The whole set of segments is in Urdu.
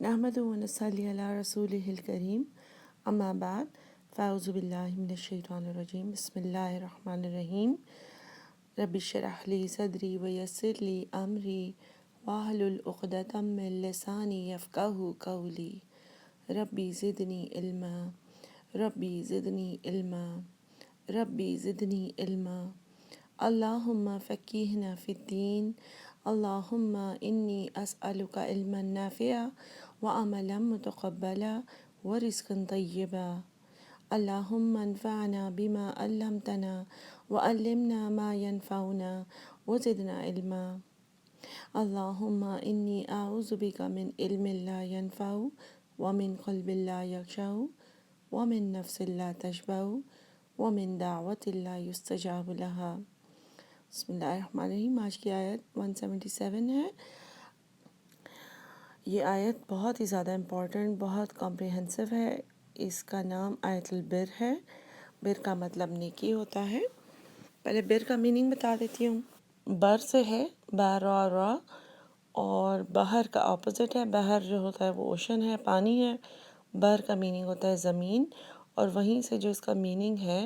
نحمد و نصلی علی رسولہ الکریم اما بعد فاعوذ باللہ من الشیطان الرجیم بسم اللہ الرحمن الرحیم رب اشرح لی صدری ویسر لی امری واحلل عقدۃ من لسانی یفقہوا قولی ربی زدنی علما ربی زدنی علما ربی زدنی علما اللہم فقہنا فی الدین اللہم انی اسألک علما نافعا وعملا متقبلا ورزقا طیبا اللہم انفعنا بما علمتنا وعلمنا ما ينفعنا وزدنا علما اللہم انی اعوذ بک من علم لا ينفع ومن قلب لا یخشع ومن نفس لا تشبع ومن دعوت لا يستجاب لها۔ بسم اللہ الرحمن الرحیم۔ آج کی آیت 177 ہے۔ یہ آیت بہت ہی زیادہ امپورٹنٹ، بہت کمپریہنسو ہے۔ اس کا نام آیت البر ہے۔ بر کا مطلب نیکی ہوتا ہے۔ پہلے بر کا میننگ بتا دیتی ہوں۔ بر سے ہے را اور بحر کا اپوزٹ ہے۔ بحر جو ہوتا ہے وہ اوشن ہے، پانی ہے۔ بر کا میننگ ہوتا ہے زمین، اور وہیں سے جو اس کا میننگ ہے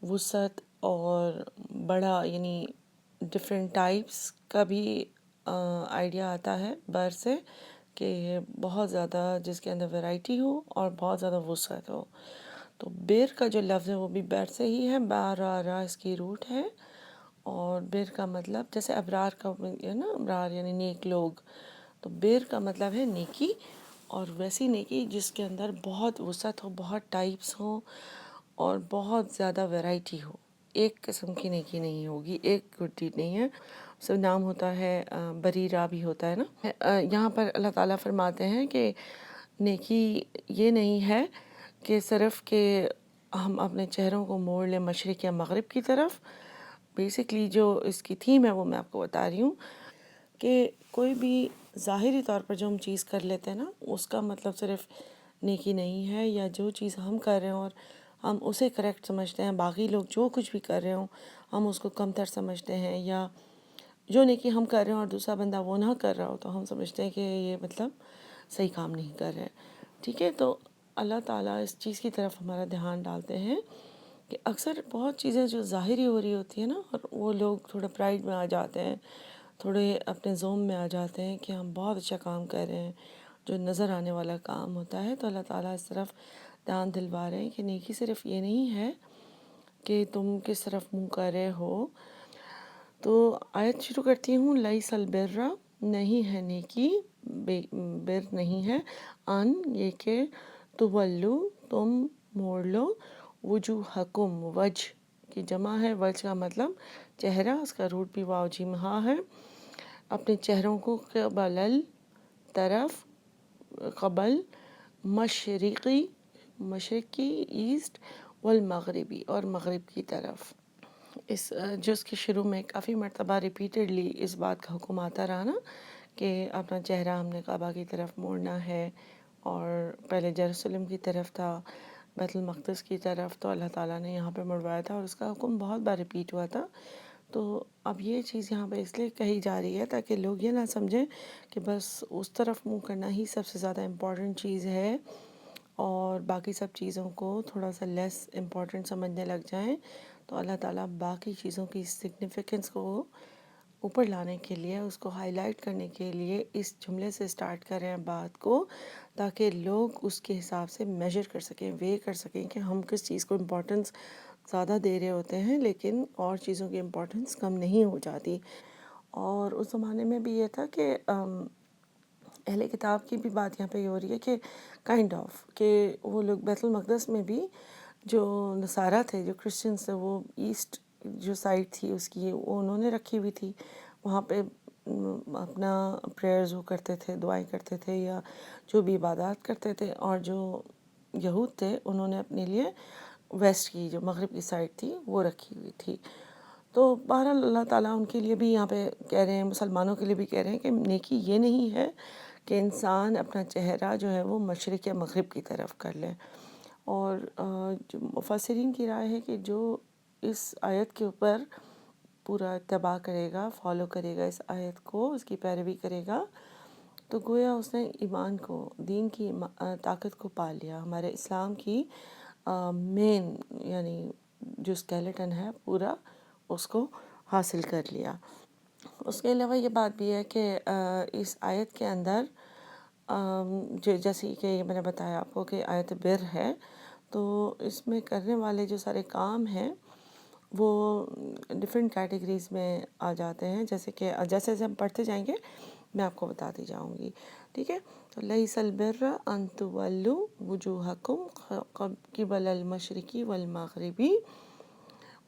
وسعت اور بڑا، یعنی ڈفرینٹ ٹائپس کا بھی آئیڈیا آتا ہے بر سے، کہ بہت زیادہ جس کے اندر ویرائٹی ہو اور بہت زیادہ وسعت ہو۔ تو بر کا جو لفظ ہے وہ بھی بر سے ہی ہے۔ را اس کی روٹ ہے، اور بر کا مطلب جیسے ابرار کا ہے نا، ابرار یعنی نیک لوگ، تو بر کا مطلب ہے نیکی، اور ویسی نیکی جس کے اندر بہت وسعت ہو، بہت ٹائپس ہوں اور بہت زیادہ ویرائٹی ہو۔ ایک قسم کی نیکی نہیں ہوگی، ایک گڈ ڈیڈ نہیں ہے۔ اس کا نام ہوتا ہے بریرہ بھی ہوتا ہے نا۔ یہاں پر اللہ تعالیٰ فرماتے ہیں کہ نیکی یہ نہیں ہے کہ صرف کہ ہم اپنے چہروں کو موڑ لیں مشرق یا مغرب کی طرف۔ بیسکلی جو اس کی تھیم ہے وہ میں آپ کو بتا رہی ہوں، کہ کوئی بھی ظاہری طور پر جو ہم چیز کر لیتے ہیں نا، اس کا مطلب صرف نیکی نہیں ہے، یا جو چیز ہم کر رہے ہیں اور ہم اسے کریکٹ سمجھتے ہیں، باقی لوگ جو کچھ بھی کر رہے ہوں ہم اس کو کم تر سمجھتے ہیں، یا جو نیکی ہم کر رہے ہیں اور دوسرا بندہ وہ نہ کر رہا ہو تو ہم سمجھتے ہیں کہ یہ مطلب صحیح کام نہیں کر رہے۔ ٹھیک ہے، تو اللہ تعالیٰ اس چیز کی طرف ہمارا دھیان ڈالتے ہیں کہ اکثر بہت چیزیں جو ظاہری ہو رہی ہوتی ہیں نا، اور وہ لوگ تھوڑا پرائڈ میں آ جاتے ہیں، تھوڑے اپنے زوم میں آ جاتے ہیں کہ ہم بہت اچھا کام کر رہے ہیں، جو نظر آنے والا کام ہوتا ہے۔ تو اللہ تعالیٰ اس طرف دھیان دلوا رہے ہیں کہ نیکی صرف یہ نہیں ہے کہ تم کس طرف منہ کر رہے ہو۔ تو آیت شروع کرتی ہوں۔ لیس البر، نہیں ہے نیکی، بر نہیں ہے، ان یہ کہ تولو تم موڑ لو، وجوہکم وجہ کی جمع ہے، وجہ کا مطلب چہرہ، اس کا روٹ بھی واو جیم ہا ہے، اپنے چہروں کو قبل طرف، قبل مشرقی، مشرق کی، ایسٹ، والمغربی، اور مغرب کی طرف۔ اس جز کے شروع میں کافی مرتبہ ریپیٹڈلی اس بات کا حکم آتا رہا نا، کہ اپنا چہرہ ہم نے کعبہ کی طرف موڑنا ہے، اور پہلے یروشلم کی طرف تھا، بیت المقدس کی طرف، تو اللہ تعالیٰ نے یہاں پہ مڑوایا تھا، اور اس کا حکم بہت بار ریپیٹ ہوا تھا۔ تو اب یہ چیز یہاں پہ اس لیے کہی جا رہی ہے تاکہ لوگ یہ نہ سمجھیں کہ بس اس طرف منہ کرنا ہی سب سے زیادہ امپورٹنٹ چیز ہے، اور باقی سب چیزوں کو تھوڑا سا لیس امپورٹنٹ سمجھنے لگ جائیں۔ تو اللہ تعالیٰ باقی چیزوں کی سگنیفیکنس کو اوپر لانے کے لیے، اس کو ہائی لائٹ کرنے کے لیے اس جملے سے سٹارٹ کر رہے ہیں بات کو، تاکہ لوگ اس کے حساب سے میجر کر سکیں، وے کر سکیں کہ ہم کس چیز کو امپورٹنس زیادہ دے رہے ہوتے ہیں، لیکن اور چیزوں کی امپورٹنس کم نہیں ہو جاتی۔ اور اس زمانے میں بھی یہ تھا کہ اہل کتاب کی بھی بات یہاں پہ یہ ہو رہی ہے کہ کائنڈ آف کہ وہ لوگ بیت المقدس میں بھی جو نصارہ تھے، جو کرسچنس تھے، وہ ایسٹ جو سائڈ تھی اس کی وہ انہوں نے رکھی ہوئی تھی، وہاں پہ اپنا پریئرز وہ کرتے تھے، دعائیں کرتے تھے، یا جو بھی عبادات کرتے تھے، اور جو یہود تھے انہوں نے اپنے لیے ویسٹ کی، جو مغرب کی سائڈ تھی، وہ رکھی ہوئی تھی۔ تو بہرحال اللہ تعالیٰ ان کے لیے بھی یہاں پہ کہہ رہے ہیں، مسلمانوں کے لیے بھی کہہ رہے ہیں کہ نیکی یہ نہیں ہے کہ انسان اپنا چہرہ جو ہے وہ مشرق یا مغرب کی طرف کر لے۔ اور جو مفسرین کی رائے ہے کہ جو اس آیت کے اوپر پورا اتباع کرے گا، فالو کرے گا اس آیت کو، اس کی پیروی کرے گا، تو گویا اس نے ایمان کو، دین کی طاقت کو پا لیا، ہمارے اسلام کی مین یعنی جو اسکیلیٹن ہے پورا اس کو حاصل کر لیا۔ اس کے علاوہ یہ بات بھی ہے کہ اس آیت کے اندر جیسے کہ میں نے بتایا آپ کو کہ آیت بر ہے، تو اس میں کرنے والے جو سارے کام ہیں وہ ڈفرینٹ کیٹیگریز میں آ جاتے ہیں، جیسے کہ جیسے جیسے ہم پڑھتے جائیں گے میں آپ کو بتاتی جاؤں گی، ٹھیک ہے۔ تو لیس البر ان تولوا وجوہکم قبل المشرقی والمغربی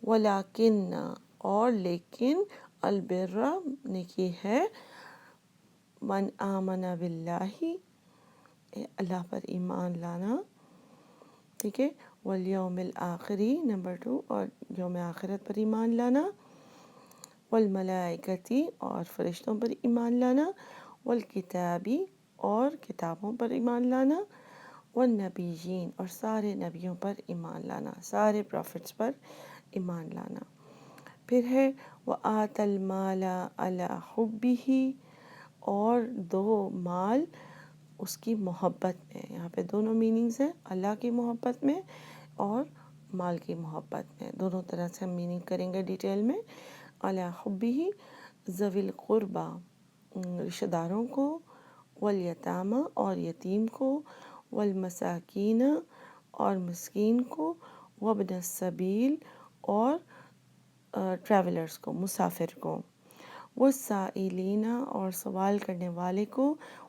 ولیکن، اور لیکن، البر نیکی ہے، من آمن باللہ، اللہ پر ایمان لانا، ٹھیک ہے، والیوم الآخری، نمبر 2، اور یوم آخرت پر ایمان لانا، والملائکتی، اور فرشتوں پر ایمان لانا، والکتابی، اور کتابوں پر ایمان لانا، والنبیین، اور سارے نبیوں پر ایمان لانا، سارے پروفٹس پر ایمان لانا۔ پھر ہے وَآتَ الْمَالَ عَلَى حُبِّهِ، اور دو مال اس کی محبت میں، یہاں پہ دونوں میننگز ہیں، اللہ کی محبت میں اور مال کی محبت میں، دونوں طرح سے ہم میننگ کریں گے ڈیٹیل میں۔ عَلَى حُبِّهِ، ذوی القربى، رشتہ داروں کو، والیتامى، اور یتیم کو، والمساکین، اور مسکین کو، وابن السبیل، اور ٹریولرز کو، مسافر کو، والسائلین، اور سوال کرنے والے کو،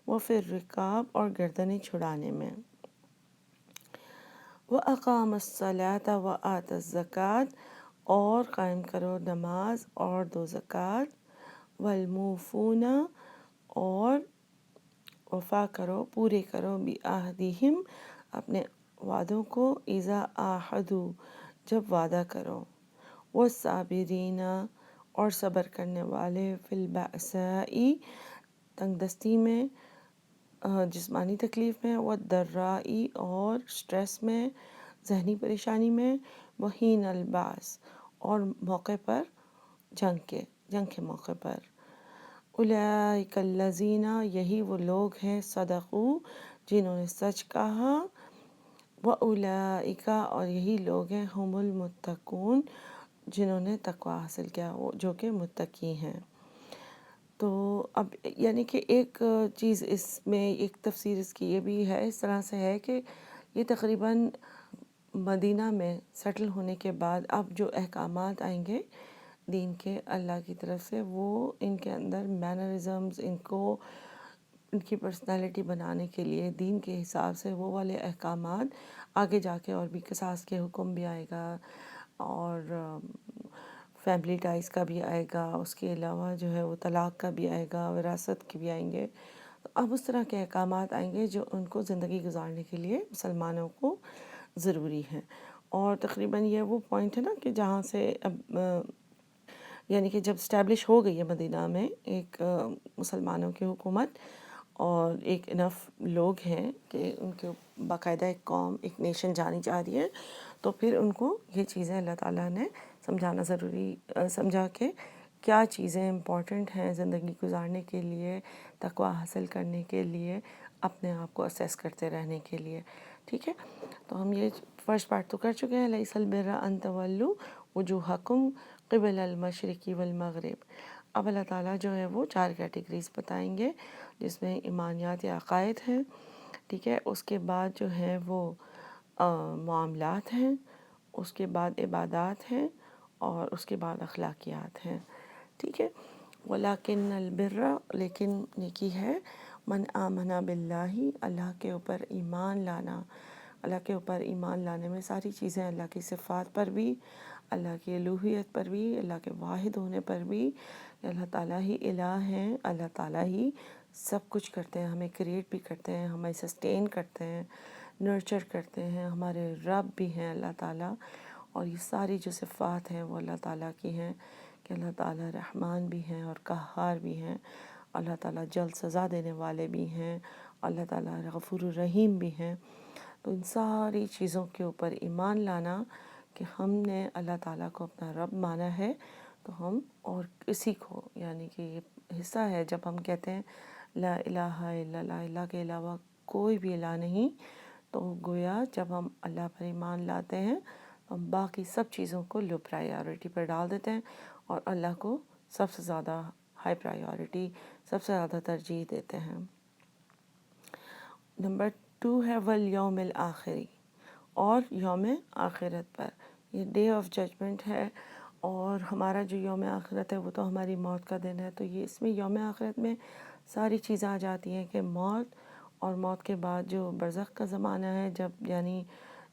وفی الرقاب، اور گردنیں چھڑانے میں، وَأَقَامَ الصَّلَاةَ وَآتَى الزَّكَاةَ، اور قائم کرو نماز اور دو زکوٰۃ، والموفون، اور وفا کرو، پورے کرو، بعہدہم، اپنے وعدوں کو، اذا عاہدوا، جب وعدہ کرو، والصابرین، اور صبر کرنے والے، فی البأساء، تنگ دستی میں، جسمانی تکلیف میں، والضراء، اور سٹریس میں، ذہنی پریشانی میں، وحین الباس، اور موقع پر، جنگ کے موقع پر۔ اولئک الذین، یہی وہ لوگ ہیں، صدقوا، جنہوں نے سچ کہا، واولئک، اور یہی لوگ ہیں، ہم المتقون، جنہوں نے تقوی حاصل کیا، جو کہ متقی ہیں۔ تو اب یعنی کہ ایک چیز اس میں، ایک تفسیر اس کی یہ بھی ہے، اس طرح سے ہے کہ یہ تقریباً مدینہ میں سیٹل ہونے کے بعد اب جو احکامات آئیں گے دین کے اللہ کی طرف سے، وہ ان کے اندر مینرزمز، ان کی پرسنالٹی بنانے کے لیے دین کے حساب سے وہ والے احکامات آگے جا کے، اور بھی قصاص کے حکم بھی آئے گا، اور فیملی ٹائز کا بھی آئے گا، اس کے علاوہ جو ہے وہ طلاق کا بھی آئے گا، وراثت کے بھی آئیں گے۔ تو اب اس طرح کے احکامات آئیں گے جو ان کو زندگی گزارنے کے لیے مسلمانوں کو ضروری ہیں۔ اور تقریباً یہ وہ پوائنٹ ہے نا کہ جہاں سے اب یعنی کہ جب اسٹیبلش ہو گئی ہے مدینہ میں ایک مسلمانوں کی حکومت، اور ایک انف لوگ ہیں کہ ان کے باقاعدہ ایک قوم، ایک نیشن جانی چاہ رہی ہے، تو پھر ان کو یہ چیزیں اللہ تعالیٰ نے سمجھانا ضروری سمجھا کہ کیا چیزیں امپورٹنٹ ہیں زندگی گزارنے کے لیے، تقوی حاصل کرنے کے لیے، اپنے آپ کو اسیس کرتے رہنے کے لیے، ٹھیک ہے۔ تو ہم یہ فرسٹ پارٹ تو کر چکے ہیں، لیس البر ان تولوا وجوہکم قبل المشرق والمغرب۔ اب اللہ تعالیٰ جو ہے وہ 4 کیٹیگریز بتائیں گے، جس میں ایمانیات یا عقائد ہیں، ٹھیک ہے، اس کے بعد جو ہے وہ معاملات ہیں، اس کے بعد عبادات ہیں، اور اس کے بعد اخلاقیات ہیں، ٹھیک ہے۔ ولیکن البر، لیکن نیکی ہے، من آمن باللہ، اللہ کے اوپر ایمان لانا۔ اللہ کے اوپر ایمان لانے میں ساری چیزیں، اللہ کی صفات پر بھی، اللہ کی الوہیت پر بھی، اللہ کے واحد ہونے پر بھی، اللہ تعالیٰ ہی الہ ہیں، اللہ تعالیٰ ہی سب کچھ کرتے ہیں، ہمیں کریٹ بھی کرتے ہیں، ہمیں سسٹین کرتے ہیں، نرچر کرتے ہیں، ہمارے رب بھی ہیں اللہ تعالیٰ۔ اور یہ ساری جو صفات ہیں وہ اللہ تعالیٰ کی ہیں کہ اللہ تعالیٰ رحمان بھی ہیں اور قہار بھی ہیں، اللہ تعالیٰ جلد سزا دینے والے بھی ہیں، اللہ تعالیٰ غفور الرحیم بھی ہیں۔ تو ان ساری چیزوں کے اوپر ایمان لانا کہ ہم نے اللہ تعالیٰ کو اپنا رب مانا ہے، تو ہم اور کسی کو، یعنی کہ یہ حصہ ہے جب ہم کہتے ہیں لا الہ الا اللہ، اللہ کے علاوہ کوئی بھی الہ نہیں، تو گویا جب ہم اللہ پر ایمان لاتے ہیں تو ہم باقی سب چیزوں کو لو پرائیورٹی پر ڈال دیتے ہیں اور اللہ کو سب سے زیادہ ہائی پرائیورٹی، سب سے زیادہ ترجیح دیتے ہیں۔ نمبر 2 ہے والیوم الآخری، اور یوم آخرت پر، یہ ڈے آف ججمنٹ ہے، اور ہمارا جو یوم آخرت ہے وہ تو ہماری موت کا دن ہے، تو یہ اس میں یوم آخرت میں ساری چیزیں آ جاتی ہیں کہ موت، اور موت کے بعد جو برزخ کا زمانہ ہے،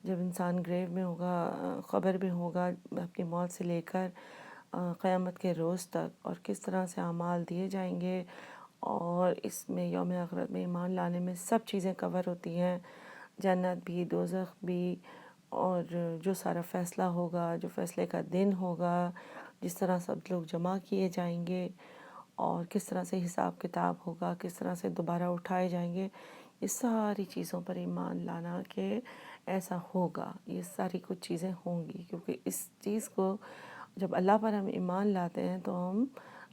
جب انسان گریو میں ہوگا، قبر میں ہوگا، اپنی موت سے لے کر قیامت کے روز تک، اور کس طرح سے اعمال دیے جائیں گے، اور اس میں یوم آخرت میں ایمان لانے میں سب چیزیں کور ہوتی ہیں، جنت بھی، دوزخ بھی، اور جو سارا فیصلہ ہوگا، جو فیصلے کا دن ہوگا، جس طرح سب لوگ جمع کیے جائیں گے، اور کس طرح سے حساب کتاب ہوگا، کس طرح سے دوبارہ اٹھائے جائیں گے، یہ ساری چیزوں پر ایمان لانا کہ ایسا ہوگا، یہ ساری کچھ چیزیں ہوں گی، کیونکہ اس چیز کو جب اللہ پر ہم ایمان لاتے ہیں تو ہم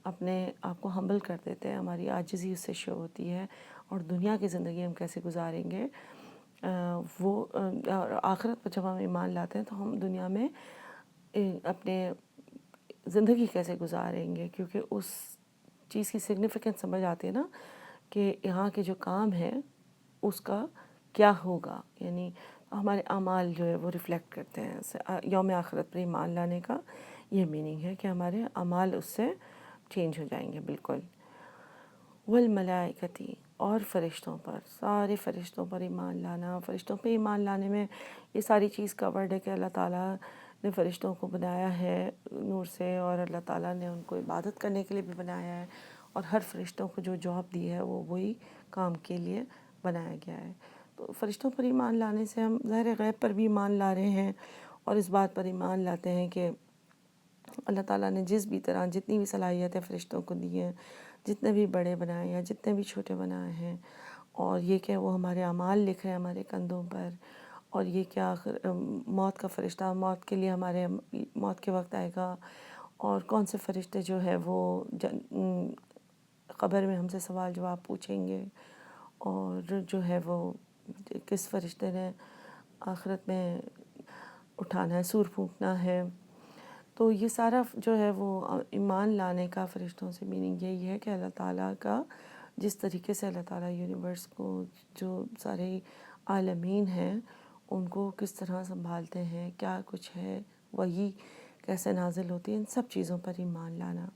اپنے آپ کو ہمبل کر دیتے ہیں، ہماری عاجزی اس سے شو ہوتی ہے، اور دنیا کی زندگی ہم کیسے گزاریں گے، اور آخرت پر جب ہم ایمان لاتے ہیں تو ہم دنیا میں اپنے زندگی کیسے گزاریں گے، کیونکہ اس چیز کی سگنیفیکنس سمجھ آتی ہے نا کہ یہاں کے جو کام ہے اس کا کیا ہوگا، یعنی ہمارے اعمال جو ہے وہ ریفلیکٹ کرتے ہیں۔ یوم آخرت پر ایمان لانے کا یہ میننگ ہے کہ ہمارے اعمال اس سے چینج ہو جائیں گے بالکل۔ والملائکتی، اور فرشتوں پر، سارے فرشتوں پر ایمان لانا، فرشتوں پہ ایمان لانے میں یہ ساری چیز کورڈ ہے کہ اللہ تعالیٰ نے فرشتوں کو بنایا ہے نور سے، اور اللہ تعالیٰ نے ان کو عبادت کرنے کے لیے بھی بنایا ہے، اور ہر فرشتوں کو جو جاب دی ہے وہ وہی کام کے لیے بنایا گیا ہے۔ تو فرشتوں پر ایمان لانے سے ہم ظاہر غیب پر بھی ایمان لا رہے ہیں، اور اس بات پر ایمان لاتے ہیں کہ اللہ تعالیٰ نے جس بھی طرح جتنی بھی صلاحیتیں فرشتوں کو دی ہیں، جتنے بھی بڑے بنائے ہیں، جتنے بھی چھوٹے بنائے ہیں، اور یہ کہ وہ ہمارے اعمال لکھ رہے ہیں ہمارے کندھوں پر، اور یہ کہ آخر موت کا فرشتہ موت کے لیے ہمارے موت کے وقت آئے گا، اور کون سے فرشتے جو ہے وہ قبر میں ہم سے سوال جواب پوچھیں گے، اور جو ہے وہ کس فرشتے نے آخرت میں اٹھانا ہے، سور پھونکنا ہے، تو یہ سارا جو ہے وہ ایمان لانے کا فرشتوں سے میننگ یہی ہے کہ اللہ تعالیٰ کا جس طریقے سے اللہ تعالیٰ یونیورس کو، جو سارے عالمین ہیں ان کو کس طرح سنبھالتے ہیں، کیا کچھ ہے، وحی کیسے نازل ہوتی ہے، ان سب چیزوں پر ایمان لانا۔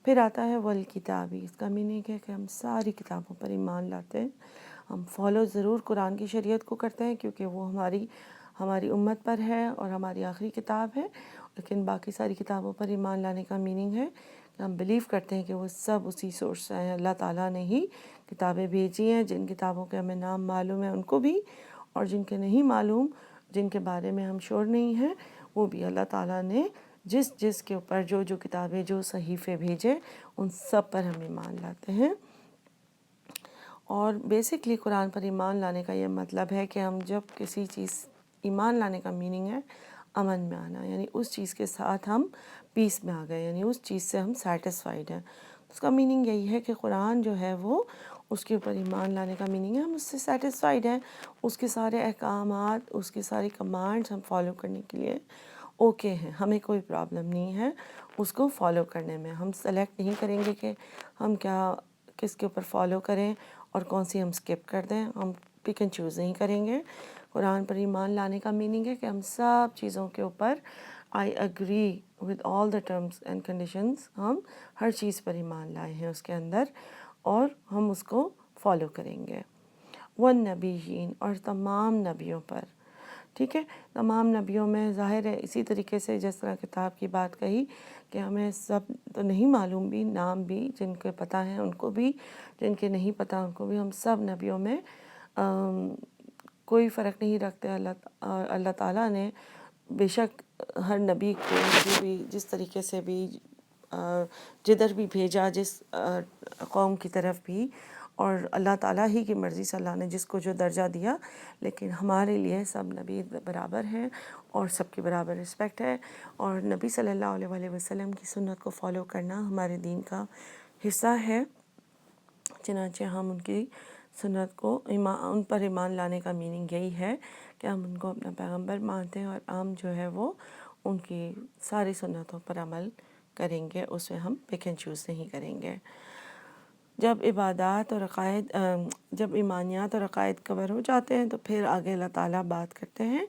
پھر آتا ہے والکتابی، اس کا میننگ ہے کہ ہم ساری کتابوں پر ایمان لاتے ہیں، ہم فالو ضرور قرآن کی شریعت کو کرتے ہیں کیونکہ وہ ہماری امت پر ہے اور ہماری آخری کتاب ہے، لیکن باقی ساری کتابوں پر ایمان لانے کا میننگ ہے کہ ہم بلیو کرتے ہیں کہ وہ سب اسی سورس سے ہیں، اللہ تعالیٰ نے ہی کتابیں بھیجی ہیں، جن کتابوں کے ہمیں نام معلوم ہے ان کو بھی، اور جن کے نہیں معلوم، جن کے بارے میں ہم شور نہیں ہیں، وہ بھی اللہ تعالیٰ نے جس کے اوپر جو کتابیں، جو صحیفے بھیجے، ان سب پر ہم ایمان لاتے ہیں۔ اور بیسکلی قرآن پر ایمان لانے کا یہ مطلب ہے کہ ہم جب کسی چیز، ایمان لانے کا میننگ ہے امن میں آنا، یعنی اس چیز کے ساتھ ہم پیس میں آ گئے، یعنی اس چیز سے ہم سیٹسفائیڈ ہیں۔ اس کا میننگ یہی ہے کہ قرآن جو ہے وہ، اس کے اوپر ایمان لانے کا میننگ ہے ہم اس سے سیٹسفائیڈ ہیں، اس کے سارے احکامات، اس کے ساری کمانڈز ہم فالو کرنے کے لیے اوکے ہیں، ہمیں کوئی پرابلم نہیں ہے اس کو فالو کرنے میں۔ ہم سلیکٹ نہیں کریں گے کہ ہم کس کے اوپر فالو کریں اور کون سی ہم سکپ کر دیں، ہم پک اینڈ چوز نہیں کریں گے۔ قرآن پر ایمان لانے کا میننگ ہے کہ ہم سب چیزوں کے اوپر I agree with all the terms and conditions, ہم ہر چیز پر ایمان لائے ہیں اس کے اندر، اور ہم اس کو فالو کریں گے۔ والنبیین، اور تمام نبیوں پر، ٹھیک ہے، تمام نبیوں میں ظاہر ہے اسی طریقے سے جس طرح کتاب کی بات کہی کہ ہمیں سب تو نہیں معلوم بھی، نام بھی جن کے پتہ ہیں ان کو بھی، جن کے نہیں پتہ ان کو بھی، ہم سب نبیوں میں کوئی فرق نہیں رکھتے۔ اللہ تعالیٰ نے بے شک ہر نبی کو جس طریقے سے بھی جدھر بھی بھیجا، جس قوم کی طرف بھی، اور اللہ تعالیٰ ہی کی مرضی سے اللہ نے جس کو جو درجہ دیا، لیکن ہمارے لیے سب نبی برابر ہیں اور سب کی برابر رسپیکٹ ہے، اور نبی صلی اللہ علیہ وسلم کی سنت کو فالو کرنا ہمارے دین کا حصہ ہے۔ چنانچہ ہم ان کی سنت کو ان پر ایمان لانے کا میننگ یہی ہے کہ ہم ان کو اپنا پیغمبر مانتے ہیں، اور ہم جو ہے وہ ان کی ساری سنتوں پر عمل کریں گے، اس میں ہم پک اینڈ چوز نہیں کریں گے۔ جب عبادات اور عقائد جب ایمانیات اور عقائد کور ہو جاتے ہیں تو پھر آگے اللہ تعالیٰ بات کرتے ہیں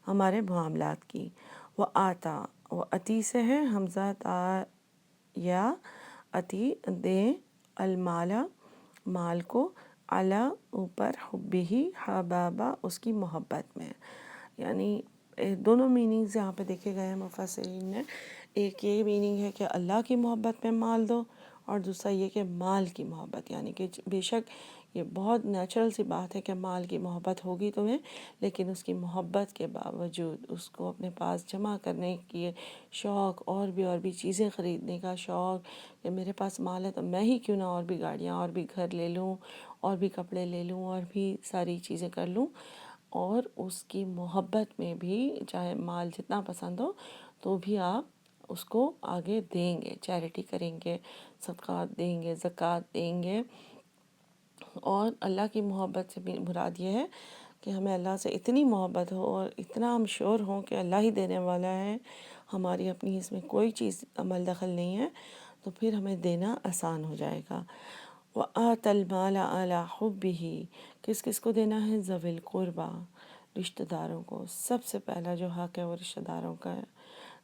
ہمارے معاملات کی۔ وہ آتا، وہ عطی سے ہے، حمزہ تا یا عطی، دیں، المالا، مال کو، علی، اوپر، حبی، حبابہ، اس کی محبت میں۔ یعنی دونوں میننگز یہاں پہ دیکھے گئے ہیں مفسرین نے۔ ایک یہ میننگ ہے کہ اللہ کی محبت میں مال دو، اور دوسرا یہ کہ مال کی محبت، یعنی کہ بے شک یہ بہت نیچرل سی بات ہے کہ مال کی محبت ہوگی تمہیں، لیکن اس کی محبت کے باوجود اس کو اپنے پاس جمع کرنے کی شوق، اور بھی چیزیں خریدنے کا شوق، کہ میرے پاس مال ہے تو میں ہی کیوں نہ اور بھی گاڑیاں، اور بھی گھر لے لوں، اور بھی کپڑے لے لوں، اور بھی ساری چیزیں کر لوں، اور اس کی محبت میں بھی چاہے مال جتنا پسند ہو تو بھی آپ اس کو آگے دیں گے، چیریٹی کریں گے، صدقات دیں گے، زکوٰۃ دیں گے۔ اور اللہ کی محبت سے بھی مراد یہ ہے کہ ہمیں اللہ سے اتنی محبت ہو اور اتنا ہم شور ہوں کہ اللہ ہی دینے والا ہے، ہماری اپنی اس میں کوئی چیز عمل دخل نہیں ہے، تو پھر ہمیں دینا آسان ہو جائے گا۔ وَآتَى الْمَالَ عَلَىٰ حُبِّهِ، کس کس کو دینا ہے؟ ذوی القربیٰ، رشتہ داروں کو۔ سب سے پہلا جو حق ہے وہ رشتہ داروں کا ہے،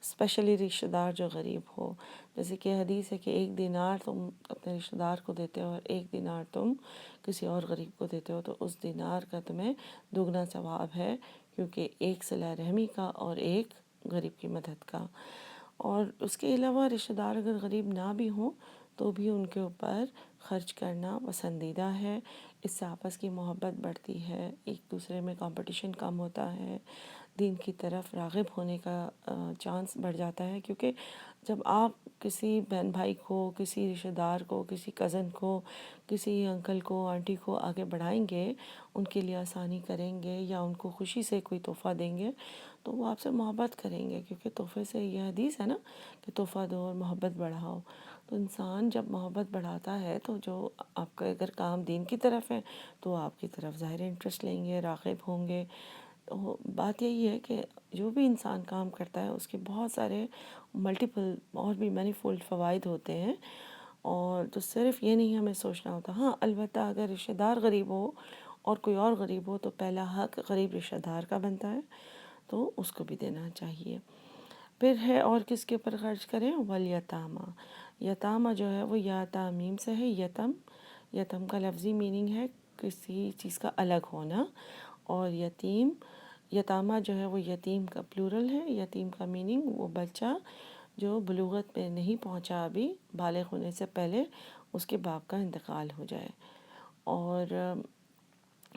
اسپیشلی رشتہ دار جو غریب ہو۔ جیسے کہ حدیث ہے کہ 1 دینار تم اپنے رشتہ دار کو دیتے ہو اور 1 دینار تم کسی اور غریب کو دیتے ہو، تو اس دینار کا تمہیں دگنا ثواب ہے، کیونکہ 1 صلہ رحمی کا اور 1 غریب کی مدد کا۔ اور اس کے علاوہ رشتہ دار اگر غریب نہ بھی ہوں تو بھی ان کے اوپر خرچ کرنا پسندیدہ ہے، اس سے آپس کی محبت بڑھتی ہے، ایک دوسرے میں کمپٹیشن کم ہوتا ہے، دین کی طرف راغب ہونے کا چانس بڑھ جاتا ہے، کیونکہ جب آپ کسی بہن بھائی کو، کسی رشتہ دار کو، کسی کزن کو، کسی انکل کو، آنٹی کو آگے بڑھائیں گے، ان کے لیے آسانی کریں گے، یا ان کو خوشی سے کوئی تحفہ دیں گے، تو وہ آپ سے محبت کریں گے، کیونکہ تحفے سے یہ حدیث ہے نا کہ تحفہ دو اور محبت بڑھاؤ۔ تو انسان جب محبت بڑھاتا ہے تو جو آپ کا اگر کام دین کی طرف ہے تو آپ کی طرف ظاہر انٹرسٹ لیں گے، راغب ہوں گے۔ تو بات یہی ہے کہ جو بھی انسان کام کرتا ہے اس کے بہت سارے ملٹیپل اور بھی مینی فولڈ فوائد ہوتے ہیں، اور تو صرف یہ نہیں ہمیں سوچنا ہوتا۔ ہاں البتہ اگر رشتہ دار غریب ہو اور کوئی اور غریب ہو تو پہلا حق غریب رشتہ دار کا بنتا ہے، تو اس کو بھی دینا چاہیے۔ پھر ہے اور کس کے اوپر خرچ کریں؟ والیتامہ، یتامہ جو ہے وہ یا تعمیم سے ہے، یتم، یتم کا لفظی میننگ ہے کسی چیز کا الگ ہونا، اور یتیم، یتامہ جو ہے وہ یتیم کا پلورل ہے، یتیم کا میننگ وہ بچہ جو بلوغت پہ نہیں پہنچا ابھی، بالغ ہونے سے پہلے اس کے باپ کا انتقال ہو جائے۔ اور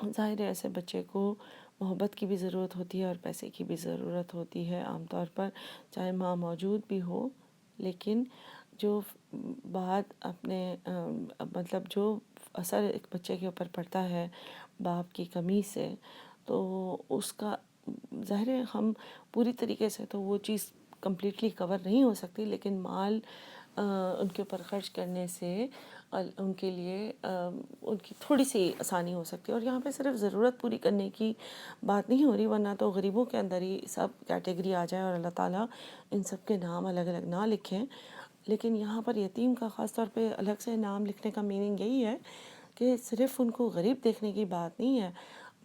ظاہر ہے ایسے بچے کو محبت کی بھی ضرورت ہوتی ہے اور پیسے کی بھی ضرورت ہوتی ہے عام طور پر، چاہے ماں موجود بھی ہو، لیکن جو بات اپنے مطلب جو اثر ایک بچے کے اوپر پڑتا ہے باپ کی کمی سے، تو اس کا ظاہر ہے ہم پوری طریقے سے تو وہ چیز کمپلیٹلی کور نہیں ہو سکتی، لیکن مال ان کے اوپر خرچ کرنے سے ان کے لیے ان کی تھوڑی سی آسانی ہو سکتی ہے۔ اور یہاں پہ صرف ضرورت پوری کرنے کی بات نہیں ہو رہی، ورنہ تو غریبوں کے اندر ہی سب کیٹیگری آ جائے اور اللہ تعالیٰ ان سب کے نام الگ الگ نہ لکھیں، لیکن یہاں پر یتیم کا خاص طور پہ الگ سے نام لکھنے کا میننگ یہی ہے کہ صرف ان کو غریب دیکھنے کی بات نہیں ہے،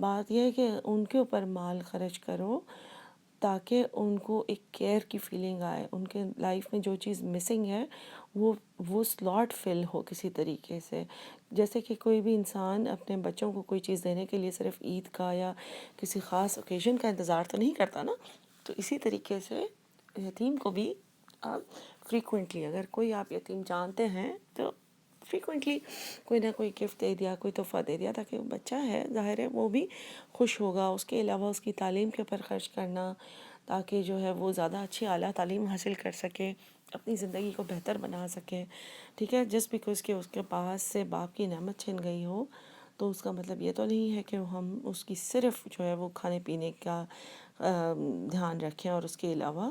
بات یہ ہے کہ ان کے اوپر مال خرچ کرو تاکہ ان کو ایک کیئر کی فیلنگ آئے، ان کے لائف میں جو چیز مسنگ ہے وہ سلاٹ فل ہو کسی طریقے سے۔ جیسے کہ کوئی بھی انسان اپنے بچوں کو کوئی چیز دینے کے لیے صرف عید کا یا کسی خاص اوکیزن کا انتظار تو نہیں کرتا نا، تو اسی طریقے سے یتیم کو بھی آپ فریکوینٹلی، اگر کوئی آپ یتیم جانتے ہیں تو فریکوینٹلی کوئی نہ کوئی گفٹ دے دیا، کوئی تحفہ دے دیا، تاکہ وہ بچہ ہے ظاہر ہے وہ بھی خوش ہوگا۔ اس کے علاوہ اس کی تعلیم کے اوپر خرچ کرنا تاکہ جو ہے وہ زیادہ اچھی اعلیٰ تعلیم حاصل کر سکے، اپنی زندگی کو بہتر بنا سکے، ٹھیک ہے، جسٹ بیکاز کہ اس کے پاس سے باپ کی نعمت چھن گئی ہو تو اس کا مطلب یہ تو نہیں ہے کہ ہم اس کی صرف جو ہے وہ کھانے پینے کا دھیان رکھیں اور اس کے علاوہ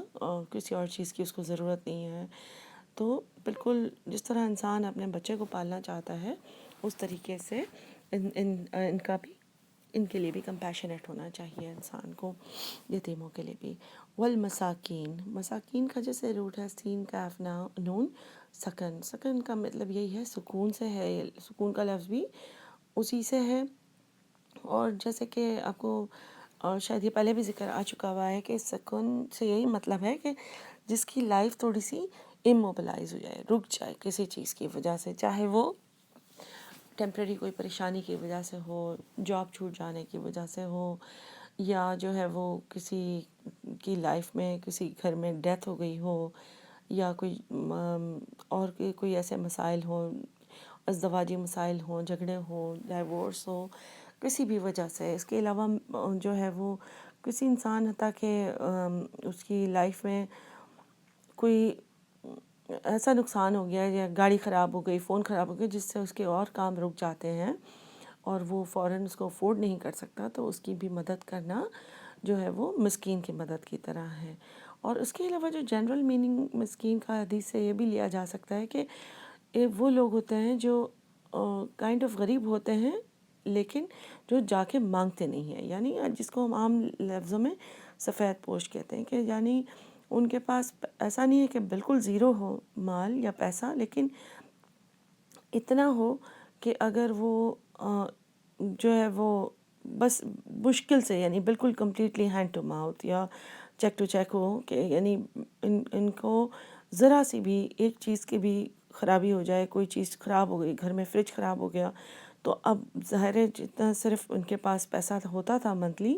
کسی اور چیز کی اس کو ضرورت نہیں ہے۔ تو بالکل جس طرح انسان اپنے بچے کو پالنا چاہتا ہے اس طریقے سے ان کا بھی ان کے لیے بھی کمپیشنیٹ ہونا چاہیے انسان کو، یتیموں کے لیے بھی۔ والمساکین، مساکین کا جیسے روٹ ہے سین کاف نون سکن، سکن کا مطلب یہی ہے سکون سے ہے، سکون کا لفظ بھی اسی سے ہے۔ اور جیسے کہ آپ کو شاید یہ پہلے بھی ذکر آ چکا ہوا ہے کہ سکون سے یہی مطلب ہے کہ جس کی لائف تھوڑی سی اموبلائز ہو جائے، رک جائے کسی چیز کی وجہ سے، چاہے وہ ٹیمپریری کوئی پریشانی کی وجہ سے ہو، جاب چھوٹ جانے کی وجہ سے ہو، یا جو ہے وہ کسی کی لائف میں کسی گھر میں ڈیتھ ہو گئی ہو، یا کوئی اور کوئی ایسے مسائل ہوں، ازدواجی مسائل ہوں، جھگڑے ہوں، ڈائیورس ہو، کسی بھی وجہ سے۔ اس کے علاوہ جو ہے وہ کسی انسان حتیٰ کہ اس کی لائف میں کوئی ایسا نقصان ہو گیا یا گاڑی خراب ہو گئی، فون خراب ہو گیا، جس سے اس کے اور کام رک جاتے ہیں اور وہ فوراً اس کو افورڈ نہیں کر سکتا، تو اس کی بھی مدد کرنا جو ہے وہ مسکین کی مدد کی طرح ہے۔ اور اس کے علاوہ جو جنرل میننگ مسکین کا حدیث سے یہ بھی لیا جا سکتا ہے کہ وہ لوگ ہوتے ہیں جو کائنڈ آف غریب ہوتے ہیں لیکن جو جا کے مانگتے نہیں ہیں، یعنی جس کو ہم عام لفظوں میں سفید پوش کہتے ہیں، کہ یعنی ان کے پاس ایسا نہیں ہے کہ بالکل زیرو ہو مال یا پیسہ، لیکن اتنا ہو کہ اگر وہ جو ہے وہ بس مشکل سے، یعنی بالکل کمپلیٹلی ہینڈ ٹو ماؤتھ یا چیک ٹو چیک ہو، کہ یعنی ان کو ذرا سی بھی ایک چیز کی بھی خرابی ہو جائے، کوئی چیز خراب ہو گئی، گھر میں فریج خراب ہو گیا، تو اب ظاہر ہے جتنا صرف ان کے پاس پیسہ ہوتا تھا منتھلی،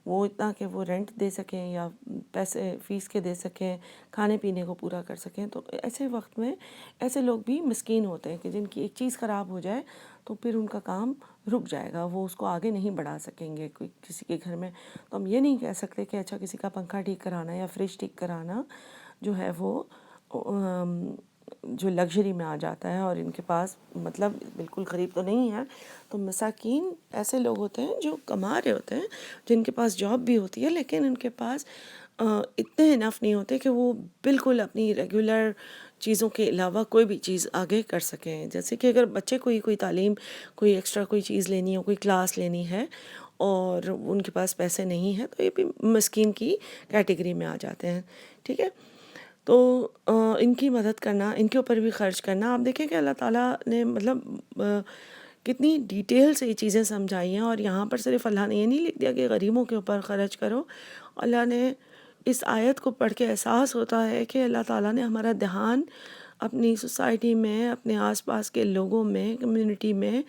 وہ اتنا کہ وہ رینٹ دے سکیں یا پیسے فیس کے دے سکیں، کھانے پینے کو پورا کر سکیں، تو ایسے وقت میں ایسے لوگ بھی مسکین ہوتے ہیں کہ جن کی ایک چیز خراب ہو جائے تو پھر ان کا کام رک جائے گا، وہ اس کو آگے نہیں بڑھا سکیں گے کوئی کسی کے گھر میں۔ تو ہم یہ نہیں کہہ سکتے کہ اچھا کسی کا پنکھا ٹھیک کرانا یا فریج ٹھیک کرانا جو ہے وہ جو لگژری میں آ جاتا ہے، اور ان کے پاس مطلب بالکل غریب تو نہیں ہے۔ تو مساکین ایسے لوگ ہوتے ہیں جو کما رہے ہوتے ہیں، جن کے پاس جاب بھی ہوتی ہے، لیکن ان کے پاس اتنے انف نہیں ہوتے کہ وہ بالکل اپنی ریگولر چیزوں کے علاوہ کوئی بھی چیز آگے کر سکیں۔ جیسے کہ اگر بچے کوئی تعلیم، کوئی ایکسٹرا کوئی چیز لینی ہو، کوئی کلاس لینی ہے اور ان کے پاس پیسے نہیں ہیں، تو یہ بھی مسکین کی کیٹیگری میں آ جاتے ہیں، ٹھیک ہے۔ تو ان کی مدد کرنا، ان کے اوپر بھی خرچ کرنا، آپ دیکھیں کہ اللہ تعالیٰ نے مطلب کتنی ڈیٹیل سے یہ چیزیں سمجھائی ہیں، اور یہاں پر صرف اللہ نے یہ نہیں لکھ دیا کہ غریبوں کے اوپر خرچ کرو، اللہ نے اس آیت کو پڑھ کے احساس ہوتا ہے کہ اللہ تعالیٰ نے ہمارا دھیان اپنی سوسائٹی میں، اپنے آس پاس کے لوگوں میں، کمیونٹی میں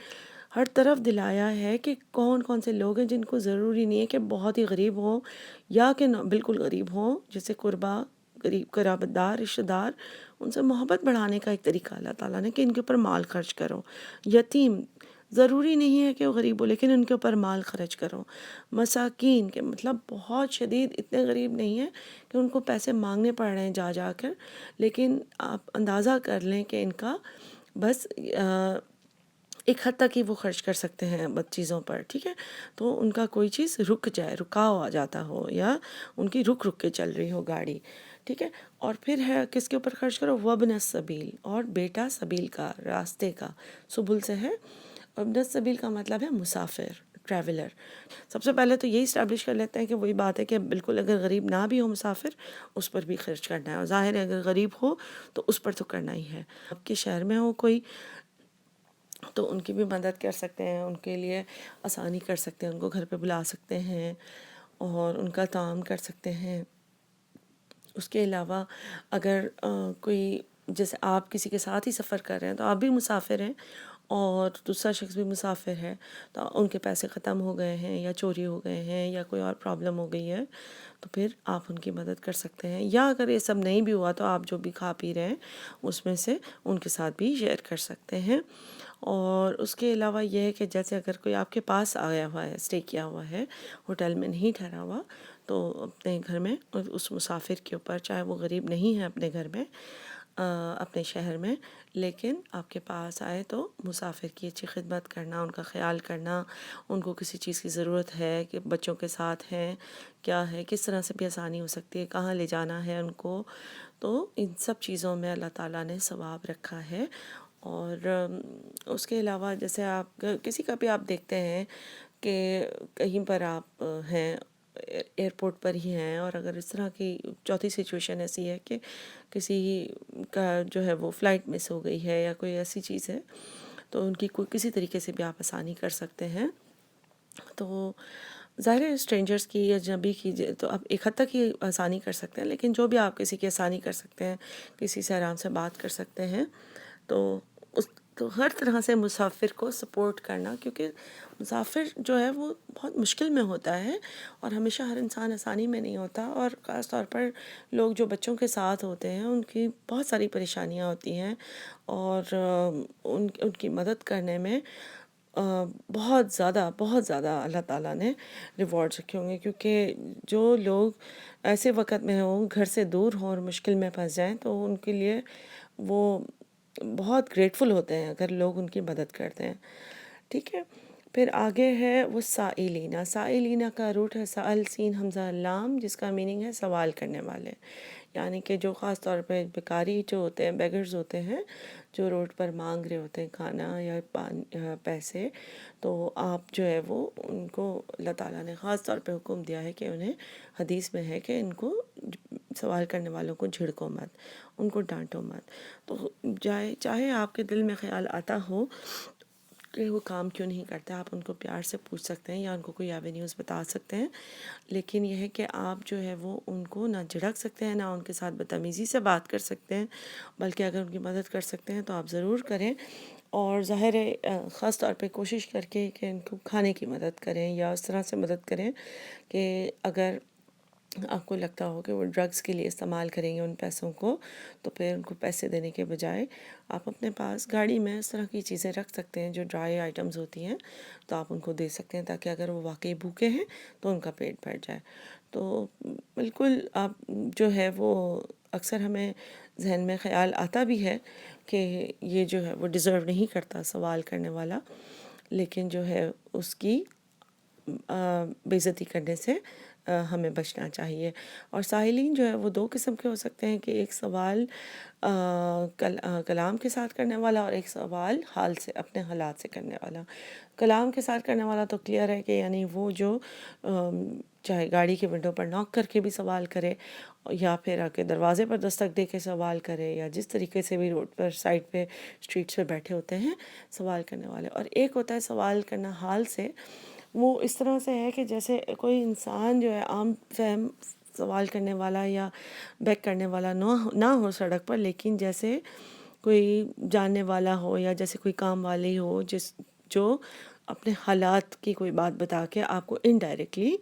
ہر طرف دلایا ہے کہ کون کون سے لوگ ہیں جن کو ضروری نہیں ہے کہ بہت ہی غریب ہوں یا کہ بالکل غریب ہوں، جیسے قربا، غریب قرابت دار، رشتہ دار، ان سے محبت بڑھانے کا ایک طریقہ اللہ تعالیٰ نے کہ ان کے اوپر مال خرچ کرو۔ یتیم ضروری نہیں ہے کہ وہ غریب ہو، لیکن ان کے اوپر مال خرچ کرو۔ مساکین کے مطلب بہت شدید اتنے غریب نہیں ہیں کہ ان کو پیسے مانگنے پڑ رہے ہیں جا جا کر، لیکن آپ اندازہ کر لیں کہ ان کا بس ایک حد تک ہی وہ خرچ کر سکتے ہیں بد چیزوں پر، ٹھیک ہے۔ تو ان کا کوئی چیز رک جائے، رکاؤ آ جاتا ہو، یا ان کی رک رک کے چل رہی ہو گاڑی، ٹھیک ہے۔ اور پھر ہے کس کے اوپر خرچ کرو؟ وابن السبیل، اور بیٹا سبیل کا، راستے کا، سبل سے ہے۔ وابن السبیل کا مطلب ہے مسافر، ٹریولر۔ سب سے پہلے تو یہی اسٹیبلش کر لیتے ہیں کہ وہی بات ہے کہ بالکل اگر غریب نہ بھی ہو مسافر، اس پر بھی خرچ کرنا ہے، اور ظاہر ہے اگر غریب ہو تو اس پر تو کرنا ہی ہے۔ آپ کے شہر میں ہو کوئی تو ان کی بھی مدد کر سکتے ہیں، ان کے لیے آسانی کر سکتے ہیں، ان کو گھر پہ بلا سکتے ہیں اور ان کا تعاون کر سکتے ہیں۔ اس کے علاوہ اگر کوئی، جیسے آپ کسی کے ساتھ ہی سفر کر رہے ہیں تو آپ بھی مسافر ہیں اور دوسرا شخص بھی مسافر ہے، تو ان کے پیسے ختم ہو گئے ہیں یا چوری ہو گئے ہیں یا کوئی اور پرابلم ہو گئی ہے، تو پھر آپ ان کی مدد کر سکتے ہیں۔ یا اگر یہ سب نہیں بھی ہوا تو آپ جو بھی کھا پی رہے ہیں اس میں سے ان کے ساتھ بھی شیئر کر سکتے ہیں۔ اور اس کے علاوہ یہ ہے کہ جیسے اگر کوئی آپ کے پاس آیا ہوا ہے، اسٹے کیا ہوا ہے، ہوٹل میں نہیں ٹھہرا ہوا، تو اپنے گھر میں اس مسافر کے اوپر، چاہے وہ غریب نہیں ہے اپنے گھر میں، اپنے شہر میں، لیکن آپ کے پاس آئے تو مسافر کی اچھی خدمت کرنا، ان کا خیال کرنا، ان کو کسی چیز کی ضرورت ہے کہ بچوں کے ساتھ ہیں، کیا ہے، کس طرح سے بھی آسانی ہو سکتی ہے، کہاں لے جانا ہے ان کو، تو ان سب چیزوں میں اللہ تعالیٰ نے ثواب رکھا ہے۔ اور اس کے علاوہ جیسے آپ کسی کا بھی آپ دیکھتے ہیں کہ کہیں پر آپ ہیں ایئرپورٹ پر ہی ہیں، اور اگر اس طرح کی چوتھی سچویشن ایسی ہے کہ کسی کا جو ہے وہ فلائٹ مس ہو گئی ہے یا کوئی ایسی چیز ہے، تو ان کی کوئی کسی طریقے سے بھی آپ آسانی کر سکتے ہیں. تو ظاہر ہے اسٹرینجرس کی یا اجنبی کی تو آپ ایک حد تک ہی آسانی کر سکتے ہیں، لیکن جو بھی آپ کسی کی آسانی کر سکتے ہیں، کسی سے آرام سے بات کر سکتے ہیں، تو اس تو ہر طرح سے مسافر کو سپورٹ کرنا، کیونکہ مسافر جو ہے وہ بہت مشکل میں ہوتا ہے، اور ہمیشہ ہر انسان آسانی میں نہیں ہوتا، اور خاص طور پر لوگ جو بچوں کے ساتھ ہوتے ہیں ان کی بہت ساری پریشانیاں ہوتی ہیں، اور ان کی مدد کرنے میں بہت زیادہ اللہ تعالیٰ نے ریوارڈ رکھے ہوں گے، کیونکہ جو لوگ ایسے وقت میں ہوں، گھر سے دور ہوں اور مشکل میں پھنس جائیں، تو ان کے لیے وہ بہت گریٹفل ہوتے ہیں اگر لوگ ان کی مدد کرتے ہیں. ٹھیک ہے، پھر آگے ہے وہ سائلینہ. سائلینہ کا روٹ ہے سأل سین حمزہ لام، جس کا میننگ ہے سوال کرنے والے، یعنی کہ جو خاص طور پہ بیکاری جو ہوتے ہیں، بیگرز ہوتے ہیں، جو روڈ پر مانگ رہے ہوتے ہیں کھانا یا پیسے، تو آپ جو ہے وہ ان کو اللہ تعالیٰ نے خاص طور پہ حکم دیا ہے کہ انہیں، حدیث میں ہے کہ ان کو سوال کرنے والوں کو جھڑکو مت، ان کو ڈانٹو مت. تو چاہے آپ کے دل میں خیال آتا ہو کہ وہ کام کیوں نہیں کرتے، آپ ان کو پیار سے پوچھ سکتے ہیں یا ان کو کوئی ایوینیوز بتا سکتے ہیں، لیکن یہ ہے کہ آپ جو ہے وہ ان کو نہ جھڑک سکتے ہیں، نہ ان کے ساتھ بدتمیزی سے بات کر سکتے ہیں، بلکہ اگر ان کی مدد کر سکتے ہیں تو آپ ضرور کریں. اور ظاہر ہے خاص طور پہ کوشش کر کے کہ ان کو کھانے کی مدد کریں، یا اس طرح سے مدد کریں کہ اگر آپ کو لگتا ہو کہ وہ ڈرگس کے لیے استعمال کریں گے ان پیسوں کو، تو پھر ان کو پیسے دینے کے بجائے آپ اپنے پاس گاڑی میں اس طرح کی چیزیں رکھ سکتے ہیں جو ڈرائی آئٹمز ہوتی ہیں، تو آپ ان کو دے سکتے ہیں، تاکہ اگر وہ واقعی بھوکے ہیں تو ان کا پیٹ بھر جائے. تو بالکل آپ جو ہے وہ اکثر ہمیں ذہن میں خیال آتا بھی ہے کہ یہ جو ہے وہ ڈیزرو نہیں کرتا سوال کرنے والا، لیکن جو ہے اس کی بے عزتی کرنے سے ہمیں بچنا چاہیے. اور سائلین جو ہے وہ دو قسم کے ہو سکتے ہیں، کہ ایک سوال کلام کے ساتھ کرنے والا، اور ایک سوال حال سے، اپنے حالات سے کرنے والا. کلام کے ساتھ کرنے والا تو کلیئر ہے کہ یعنی وہ جو چاہے گاڑی کے ونڈو پر ناک کر کے بھی سوال کرے، یا پھر آ کے دروازے پر دستک دے کے سوال کرے، یا جس طریقے سے بھی روڈ پر سائڈ پہ اسٹریٹس پہ بیٹھے ہوتے ہیں سوال کرنے والے. اور ایک ہوتا ہے سوال کرنا حال سے، وہ اس طرح سے ہے کہ جیسے کوئی انسان جو ہے عام فہم سوال کرنے والا یا بیک کرنے والا نہ ہو سڑک پر، لیکن جیسے کوئی جاننے والا ہو، یا جیسے کوئی کام والی ہو جو اپنے حالات کی کوئی بات بتا کے آپ کو انڈائریکٹلی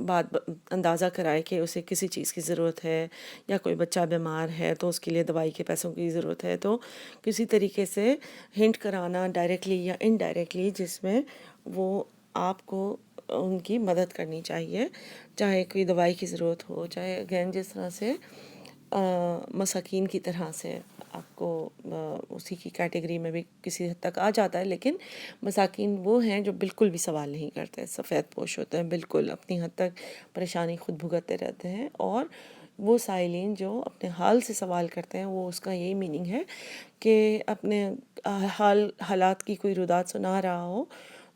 بات اندازہ کرائے کہ اسے کسی چیز کی ضرورت ہے، یا کوئی بچہ بیمار ہے تو اس کے لیے دوائی کے پیسوں کی ضرورت ہے، تو کسی طریقے سے ہنٹ کرانا ڈائریکٹلی یا انڈائریکٹلی، جس میں وہ آپ کو ان کی مدد کرنی چاہیے، چاہے کوئی دوائی کی ضرورت ہو، چاہے اگین جس طرح سے مساکین کی طرح سے آپ کو اسی کی کیٹیگری میں بھی کسی حد تک آ جاتا ہے، لیکن مساکین وہ ہیں جو بالکل بھی سوال نہیں کرتے، سفید پوش ہوتے ہیں، بالکل اپنی حد تک پریشانی خود بھگتتے رہتے ہیں. اور وہ سائلین جو اپنے حال سے سوال کرتے ہیں، وہ اس کا یہی میننگ ہے کہ اپنے حالات کی کوئی رودات سنا رہا ہو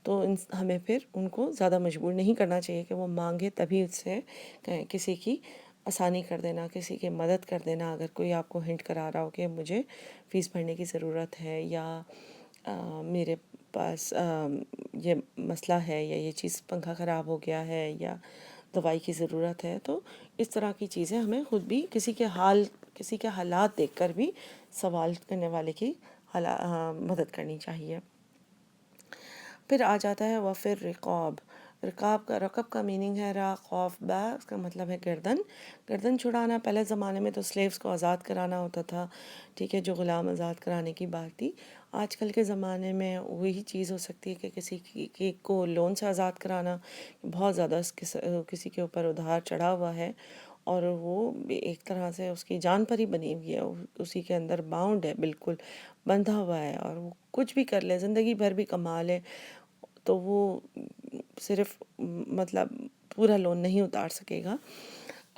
تو ہمیں پھر ان کو زیادہ مجبور نہیں کرنا چاہیے کہ وہ مانگے، تبھی اس سے کسی کی آسانی کر دینا، کسی کی مدد کر دینا. اگر کوئی آپ کو ہنٹ کرا رہا ہو کہ مجھے فیس بھرنے کی ضرورت ہے، یا میرے پاس یہ مسئلہ ہے، یا یہ چیز پنکھا خراب ہو گیا ہے، یا دوائی کی ضرورت ہے، تو اس طرح کی چیزیں ہمیں خود بھی کسی کے حالات دیکھ کر بھی سوال کرنے والے کی مدد کرنی چاہیے. پھر آ جاتا ہے وفر رقاب. رقب کا میننگ ہے را خوف با، اس کا مطلب ہے گردن چھڑانا. پہلے زمانے میں تو سلیوز کو آزاد کرانا ہوتا تھا، ٹھیک ہے، جو غلام آزاد کرانے کی بات تھی. آج کل کے زمانے میں وہی چیز ہو سکتی ہے کہ کسی کو لون سے آزاد کرانا، بہت زیادہ کسی کے اوپر ادھار چڑھا ہوا ہے، اور وہ ایک طرح سے اس کی جان پر ہی بنی ہوئی ہے، اسی کے اندر باؤنڈ ہے، بالکل بندھا ہوا ہے، اور وہ کچھ بھی کر لے، زندگی بھر بھی کما لے، تو وہ صرف مطلب پورا لون نہیں اتار سکے گا.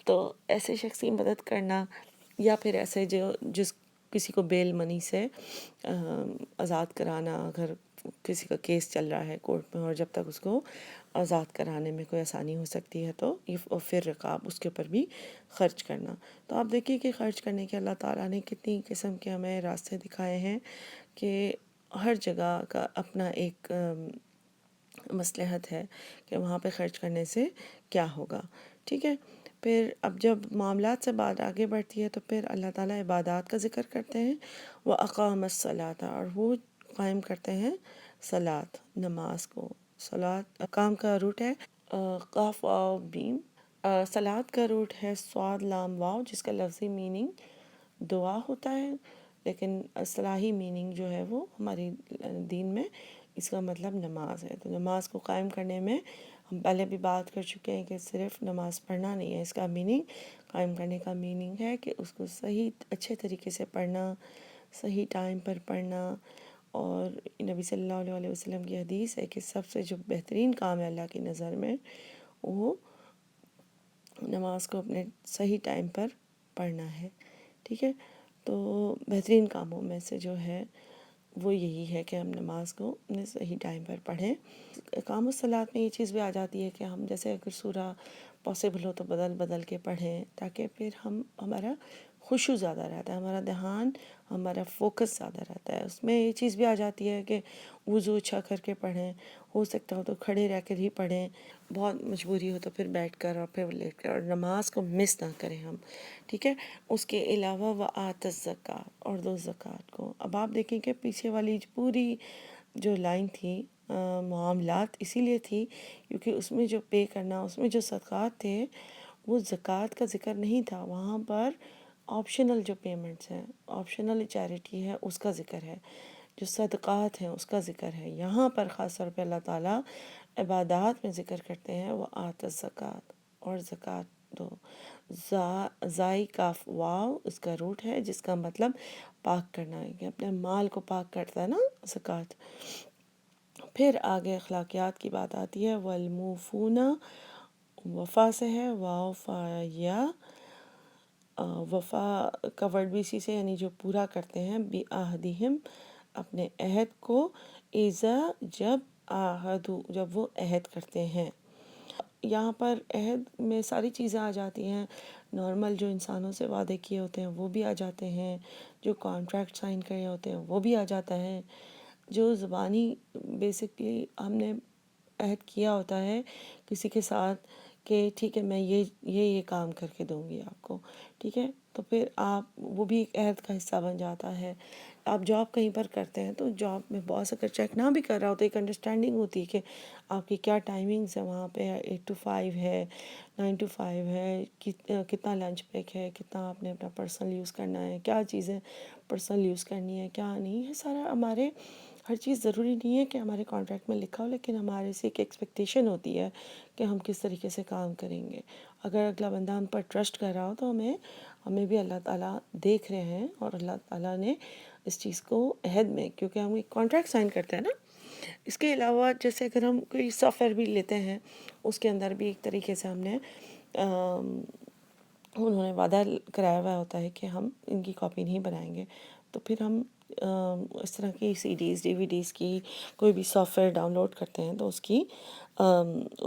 تو ایسے شخص کی مدد کرنا، یا پھر ایسے کسی کو بیل منی سے آزاد کرانا، اگر کسی کا کیس چل رہا ہے کورٹ میں اور جب تک اس کو آزاد کرانے میں کوئی آسانی ہو سکتی ہے تو یہ پھر رقاب اس کے اوپر بھی خرچ کرنا. تو آپ دیکھیے کہ خرچ کرنے کے اللہ تعالیٰ نے کتنی قسم کے ہمیں راستے دکھائے ہیں کہ ہر جگہ کا اپنا ایک مصلحت ہے کہ وہاں پہ خرچ کرنے سے کیا ہوگا. ٹھیک ہے، پھر اب جب معاملات سے بات آگے بڑھتی ہے تو پھر اللہ تعالیٰ عبادات کا ذکر کرتے ہیں. وَأَقَامَ الصَّلَاةَ، اور وہ قائم کرتے ہیں صلاۃ، نماز کو. صلاۃ کام کا روٹ ہے قاف واو بیم. صلاۃ کا روٹ ہے صاد لام واو، جس کا لفظی میننگ دعا ہوتا ہے، لیکن اصطلاحی میننگ جو ہے وہ ہماری دین میں اس کا مطلب نماز ہے. تو نماز کو قائم کرنے میں ہم پہلے بھی بات کر چکے ہیں کہ صرف نماز پڑھنا نہیں ہے، اس کا میننگ، قائم کرنے کا میننگ ہے کہ اس کو صحیح اچھے طریقے سے پڑھنا، صحیح ٹائم پر پڑھنا. اور نبی صلی اللہ علیہ وسلم کی حدیث ہے کہ سب سے جو بہترین کام ہے اللہ کی نظر میں وہ نماز کو اپنے صحیح ٹائم پر پڑھنا ہے. ٹھیک ہے، تو بہترین کاموں میں سے جو ہے وہ یہی ہے کہ ہم نماز کو اپنے صحیح ٹائم پر پڑھیں. اقام الصلاۃ میں یہ چیز بھی آ جاتی ہے کہ ہم جیسے اگر سورہ پاسبل ہو تو بدل بدل کے پڑھیں، تاکہ پھر ہمارا خشوع زیادہ رہتا ہے، ہمارا دھیان، ہمارا فوکس زیادہ رہتا ہے. اس میں یہ چیز بھی آ جاتی ہے کہ وضو اچھا کر کے پڑھیں، ہو سکتا ہو تو کھڑے رہ کر ہی پڑھیں، بہت مجبوری ہو تو پھر بیٹھ کر اور پھر لیٹ کر، اور نماز کو مس نہ کریں ہم. ٹھیک ہے، اس کے علاوہ وآت الزکوٰۃ، اور دو زکوٰۃ کو. اب آپ دیکھیں کہ پیچھے والی پوری جو لائن تھی معاملات اسی لیے تھی کیونکہ اس میں جو پے کرنا، اس میں جو صدقات تھے وہ زکوٰۃ کا ذکر نہیں تھا. وہاں پر آپشنل جو پیمنٹس ہیں، آپشنل چیریٹی ہے، اس کا ذکر ہے، جو صدقات ہیں اس کا ذکر ہے. یہاں پر خاص طور پہ اللہ تعالیٰ عبادات میں ذکر کرتے ہیں وآت الزکوٰۃ، اور زکوٰۃ دو. زائی کاف واو اس کا روٹ ہے، جس کا مطلب پاک کرنا ہے، کہ اپنے مال کو پاک کرتا ہے نا زکوٰۃ. پھر آگے اخلاقیات کی بات آتی ہے. والموفون، وفا سے ہے، واو فا یا، وفا کا ورڈ بھی اسی سے، یعنی جو پورا کرتے ہیں، بعہدہم اپنے عہد کو، اذا جب، عاہدوا جب وہ عہد کرتے ہیں. یہاں پر عہد میں ساری چیزیں آ جاتی ہیں، نارمل جو انسانوں سے وعدے کیے ہوتے ہیں وہ بھی آ جاتے ہیں، جو کانٹریکٹ سائن کرے ہوتے ہیں وہ بھی آ جاتا ہے، جو زبانی بیسکلی ہم نے عہد کیا ہوتا ہے کسی کے ساتھ کہ ٹھیک ہے میں یہ کام کر کے دوں گی آپ کو. ٹھیک ہے، تو پھر آپ وہ بھی ایک عہد کا حصہ بن جاتا ہے. آپ جاب کہیں پر کرتے ہیں تو جاب میں باس اگر چیک نہ بھی کر رہا ہو تو ایک انڈرسٹینڈنگ ہوتی ہے کہ آپ کی کیا ٹائمنگز ہے وہاں پہ، 8 to 5 ہے، 9 to 5 ہے، کتنا لنچ بریک ہے، کتنا آپ نے اپنا پرسنل یوز کرنا ہے، کیا چیزیں پرسنل یوز کرنی ہے، کیا نہیں ہے. سارا ہمارے ہر چیز ضروری نہیں ہے کہ ہمارے کانٹریکٹ میں لکھا ہو، لیکن ہمارے سے ایک ایکسپیکٹیشن ہوتی ہے کہ ہم کس طریقے سے کام کریں گے. اگر اگلا بندہ ہم پر ٹرسٹ کر رہا ہو تو ہمیں بھی اللہ تعالیٰ دیکھ رہے ہیں، اور اللہ تعالیٰ نے اس چیز کو عہد میں، کیونکہ ہم ایک کانٹریکٹ سائن کرتے ہیں نا. اس کے علاوہ جیسے اگر ہم کوئی سافٹ ویئر بھی لیتے ہیں، اس کے اندر بھی ایک طریقے سے ہم نے انہوں نے وعدہ کرایا ہوا ہوتا ہے کہ ہم ان کی کاپی نہیں بنائیں گے. تو پھر ہم اس طرح کی سی ڈیز، ڈی وی ڈیز کی کوئی بھی سافٹ ویئر ڈاؤن لوڈ کرتے ہیں تو اس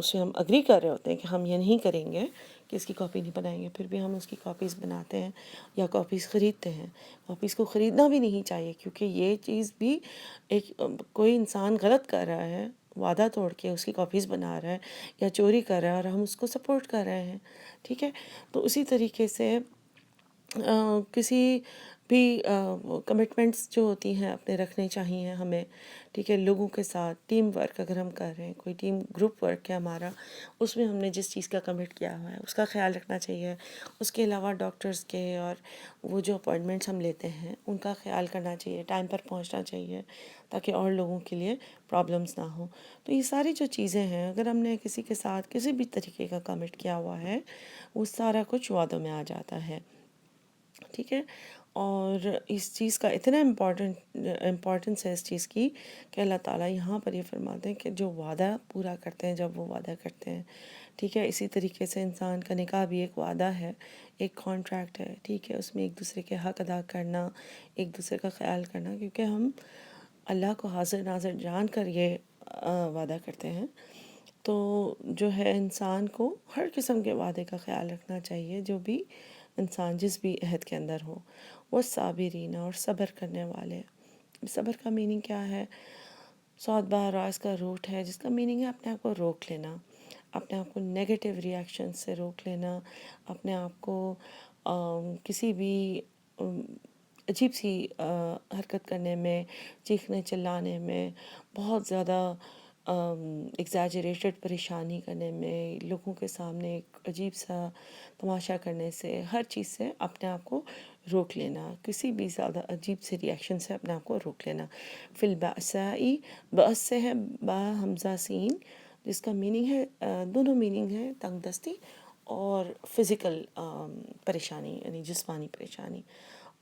سے ہم اگری کر رہے ہوتے ہیں کہ ہم یہ نہیں کریں گے کہ اس کی کاپی نہیں بنائیں گے. پھر بھی ہم اس کی کاپیز بناتے ہیں یا کاپیز خریدتے ہیں. کاپیز کو خریدنا بھی نہیں چاہیے، کیونکہ یہ چیز بھی ایک کوئی انسان غلط کر رہا ہے، وعدہ توڑ کے اس کی کاپیز بنا رہا ہے یا چوری کر رہا ہے، اور ہم اس کو سپورٹ کر رہے ہیں. ٹھیک ہے، تو اسی طریقے سے کسی بھی کمٹمنٹس جو ہوتی ہیں اپنے رکھنے چاہیے ہمیں. ٹھیک ہے، لوگوں کے ساتھ ٹیم ورک اگر ہم کر رہے ہیں، کوئی ٹیم گروپ ورک ہے ہمارا، اس میں ہم نے جس چیز کا کمٹ کیا ہوا ہے اس کا خیال رکھنا چاہیے. اس کے علاوہ ڈاکٹرز کے اور وہ جو اپوائنٹمنٹس ہم لیتے ہیں ان کا خیال کرنا چاہیے، ٹائم پر پہنچنا چاہیے تاکہ اور لوگوں کے لیے پرابلمس نہ ہوں. تو یہ ساری جو چیزیں ہیں، اگر ہم نے کسی کے ساتھ کسی بھی طریقے کا کمٹ کیا ہوا ہے وہ سارا کچھ وعدوں میں آ جاتا ہے. ٹھیک ہے، اور اس چیز کا اتنا امپورٹنس ہے اس چیز کی کہ اللہ تعالیٰ یہاں پر یہ فرماتے ہیں کہ جو وعدہ پورا کرتے ہیں، جب وہ وعدہ کرتے ہیں، ٹھیک ہے، اسی طریقے سے انسان کا نکاح بھی ایک وعدہ ہے، ایک کانٹریکٹ ہے، ٹھیک ہے، اس میں ایک دوسرے کے حق ادا کرنا، ایک دوسرے کا خیال کرنا، کیونکہ ہم اللہ کو حاضر ناظر جان کر یہ وعدہ کرتے ہیں، تو جو ہے انسان کو ہر قسم کے وعدے کا خیال رکھنا چاہیے، جو بھی انسان جس بھی عہد کے اندر ہو، وہ صابرین، اور صبر کرنے والے۔ صبر کا میننگ کیا ہے؟ سعود بہراز کا روٹ ہے، جس کا میننگ ہے اپنے آپ کو روک لینا، اپنے آپ کو نیگیٹو ریاکشن سے روک لینا، اپنے آپ کو کسی بھی عجیب سی حرکت کرنے میں، چیخنے چلانے میں، بہت زیادہ ایگزیجریٹڈ پریشانی کرنے میں، لوگوں کے سامنے ایک عجیب سا تماشا کرنے سے، ہر چیز سے اپنے آپ کو روک لینا، کسی بھی زیادہ عجیب سے ریاکشن سے اپنے آپ کو روک لینا۔ فی البأسائی، بأس سے ہے با حمزہ سین، جس کا میننگ ہے، دونوں میننگ ہے، تنگ دستی اور فزیکل پریشانی، یعنی جسمانی پریشانی،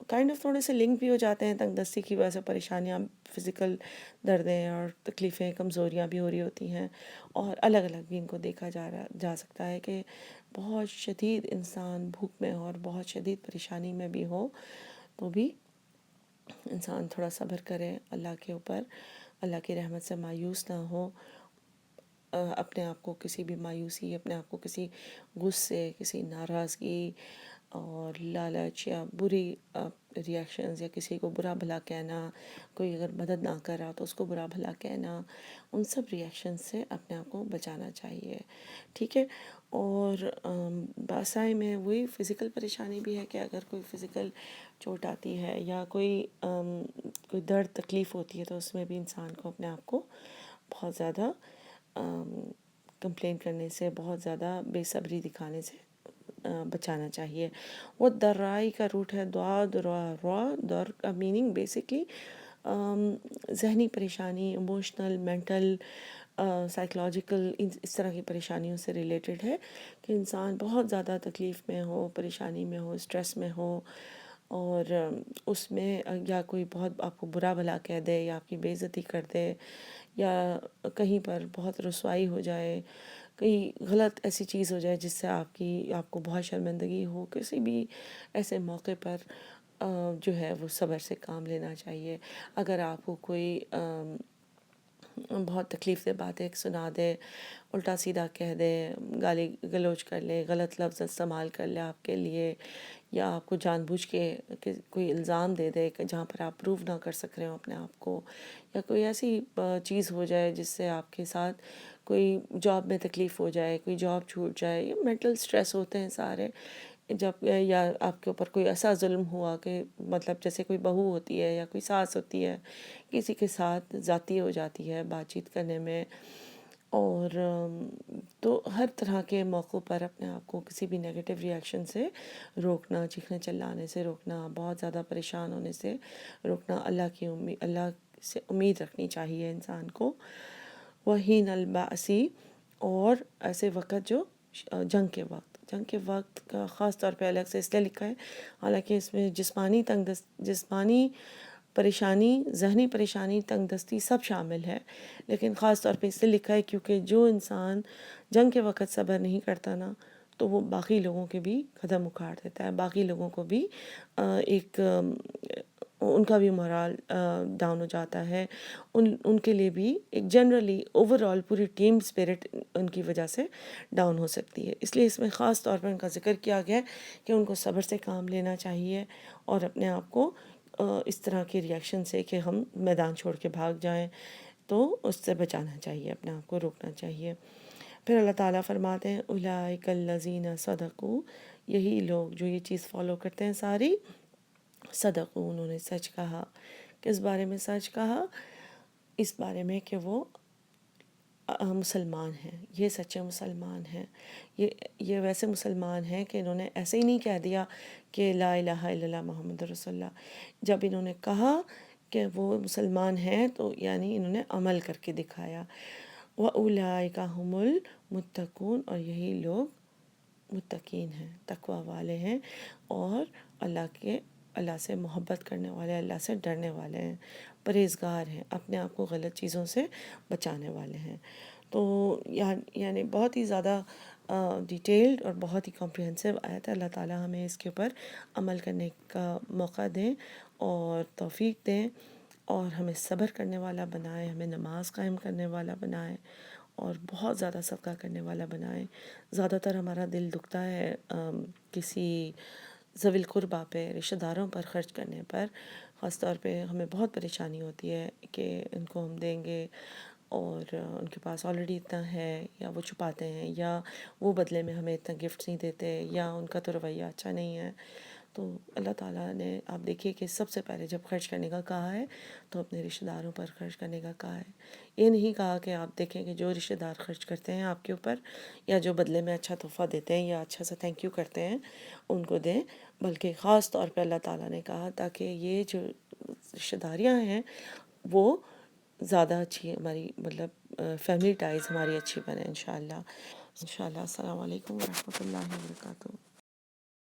کائنڈ آف تھوڑے سے لنک بھی ہو جاتے ہیں۔ تنگ دستی کی وجہ سے پریشانیاں، فزیکل دردیں اور تکلیفیں، کمزوریاں بھی ہو رہی ہوتی ہیں، اور الگ الگ بھی ان کو دیکھا جا سکتا ہے کہ بہت شدید انسان بھوک میں ہو اور بہت شدید پریشانی میں بھی ہو، تو بھی انسان تھوڑا صبر کرے اللہ کے اوپر، اللہ کی رحمت سے مایوس نہ ہو، اپنے آپ کو کسی بھی مایوسی، اپنے آپ کو کسی غصے، کسی ناراضگی اور لالچ یا بری ریاکشنز، یا کسی کو برا بھلا کہنا، کوئی اگر مدد نہ کر رہا تو اس کو برا بھلا کہنا، ان سب ریاکشن سے اپنے آپ کو بچانا چاہیے، ٹھیک ہے۔ اور باسائی میں وہی فزیکل پریشانی بھی ہے کہ اگر کوئی فزیکل چوٹ آتی ہے یا کوئی درد تکلیف ہوتی ہے، تو اس میں بھی انسان کو اپنے آپ کو بہت زیادہ کمپلین کرنے سے، بہت زیادہ بے صبری دکھانے سے بچانا چاہیے۔ وہ درائی کا روٹ ہے دعا درا را، در کا میننگ بیسکلی ذہنی پریشانی، ایموشنل، مینٹل، سائیکلوجیکل، اس طرح کی پریشانیوں سے ریلیٹڈ ہے کہ انسان بہت زیادہ تکلیف میں ہو، پریشانی میں ہو، اسٹریس میں ہو، اور اس میں یا کوئی بہت آپ کو برا بھلا کہہ دے، یا آپ کی بے عزتی کر دے، یا کہیں پر بہت رسوائی ہو جائے، کہیں غلط ایسی چیز ہو جائے جس سے آپ کو بہت شرمندگی ہو، کسی بھی ایسے موقع پر جو ہے وہ صبر سے کام لینا چاہیے۔ اگر آپ کو کوئی بہت تکلیف دہ باتیں سنا دے، الٹا سیدھا کہہ دے، گالی گلوچ کر لے، غلط لفظ استعمال کر لے آپ کے لیے، یا آپ کو جان بوجھ کے کوئی الزام دے دے کہ جہاں پر آپ پروو نہ کر سک رہے ہو اپنے آپ کو، یا کوئی ایسی چیز ہو جائے جس سے آپ کے ساتھ کوئی جاب میں تکلیف ہو جائے، کوئی جاب چھوٹ جائے، یا مینٹل سٹریس ہوتے ہیں سارے، جب یا آپ کے اوپر کوئی ایسا ظلم ہوا کہ مطلب جیسے کوئی بہو ہوتی ہے یا کوئی ساس ہوتی ہے، کسی کے ساتھ ذاتی ہو جاتی ہے بات چیت کرنے میں، اور تو ہر طرح کے موقعوں پر اپنے آپ کو کسی بھی نیگیٹو ریاکشن سے روکنا، چیخنے چلانے سے روکنا، بہت زیادہ پریشان ہونے سے روکنا، اللہ سے امید رکھنی چاہیے انسان کو۔ وحین الباسی، اور ایسے وقت جو جنگ کے وقت کا خاص طور پہ الگ سے اس لیے لکھا ہے، حالانکہ اس میں جسمانی پریشانی، ذہنی پریشانی، تنگ دستی سب شامل ہے، لیکن خاص طور پہ اس لیے لکھا ہے کیونکہ جو انسان جنگ کے وقت صبر نہیں کرتا نا، تو وہ باقی لوگوں کے بھی قدم اکھاڑ دیتا ہے، باقی لوگوں کو بھی ایک ان کا بھی مورال ڈاؤن ہو جاتا ہے، ان کے لیے بھی ایک جنرلی اوور آل پوری ٹیم اسپرٹ ان کی وجہ سے ڈاؤن ہو سکتی ہے۔ اس لیے اس میں خاص طور پر ان کا ذکر کیا گیا ہے کہ ان کو صبر سے کام لینا چاہیے، اور اپنے آپ کو اس طرح کے ریاکشن سے کہ ہم میدان چھوڑ کے بھاگ جائیں، تو اس سے بچانا چاہیے، اپنے آپ کو روکنا چاہیے۔ پھر اللہ تعالیٰ فرماتے ہیں اولئک الذین صدقوا، یہی لوگ جو یہ چیز فالو کرتے ہیں ساری، صدقوا، انہوں نے سچ کہا۔ کس بارے میں سچ کہا؟ اس بارے میں کہ وہ مسلمان ہیں، یہ سچے مسلمان ہیں، یہ ویسے مسلمان ہیں کہ انہوں نے ایسے ہی نہیں کہہ دیا کہ لا الہ الا اللہ محمد رسول اللہ، جب انہوں نے کہا کہ وہ مسلمان ہیں تو یعنی انہوں نے عمل کر کے دکھایا۔ وَأُولَٰئِکَ هُمُ الْمُتَّقُونَ، اور یہی لوگ متقین ہیں، تقوی والے ہیں، اور اللہ کے اللہ سے محبت کرنے والے، اللہ سے ڈرنے والے ہیں، پرہیزگار ہیں، اپنے آپ کو غلط چیزوں سے بچانے والے ہیں۔ تو یعنی بہت ہی زیادہ ڈیٹیلڈ اور بہت ہی کمپریہنسو آیت ہے۔ اللہ تعالیٰ ہمیں اس کے اوپر عمل کرنے کا موقع دیں اور توفیق دیں، اور ہمیں صبر کرنے والا بنائے، ہمیں نماز قائم کرنے والا بنائے، اور بہت زیادہ صدقہ کرنے والا بنائے۔ زیادہ تر ہمارا دل دکھتا ہے کسی ذوی القربیٰ پہ، رشتہ داروں پر خرچ کرنے پر، خاص طور پہ ہمیں بہت پریشانی ہوتی ہے کہ ان کو ہم دیں گے اور ان کے پاس آلریڈی اتنا ہے، یا وہ چھپاتے ہیں، یا وہ بدلے میں ہمیں اتنا گفٹ نہیں دیتے، یا ان کا تو رویہ اچھا نہیں ہے۔ تو اللہ تعالیٰ نے، آپ دیکھیے کہ سب سے پہلے جب خرچ کرنے کا کہا ہے تو اپنے رشتہ داروں پر خرچ کرنے کا کہا ہے۔ یہ نہیں کہا کہ آپ دیکھیں کہ جو رشتہ دار خرچ کرتے ہیں آپ کے اوپر، یا جو بدلے میں اچھا تحفہ دیتے ہیں یا اچھا سا تھینک یو کرتے ہیں، ان کو دیں، بلکہ خاص طور پہ اللہ تعالیٰ نے کہا تاکہ یہ جو رشتہ داریاں ہیں وہ زیادہ اچھی، ہماری مطلب فیملی ٹائز ہماری اچھی بنے انشاءاللہ۔ السلام علیکم ورحمۃ اللہ وبرکاتہ۔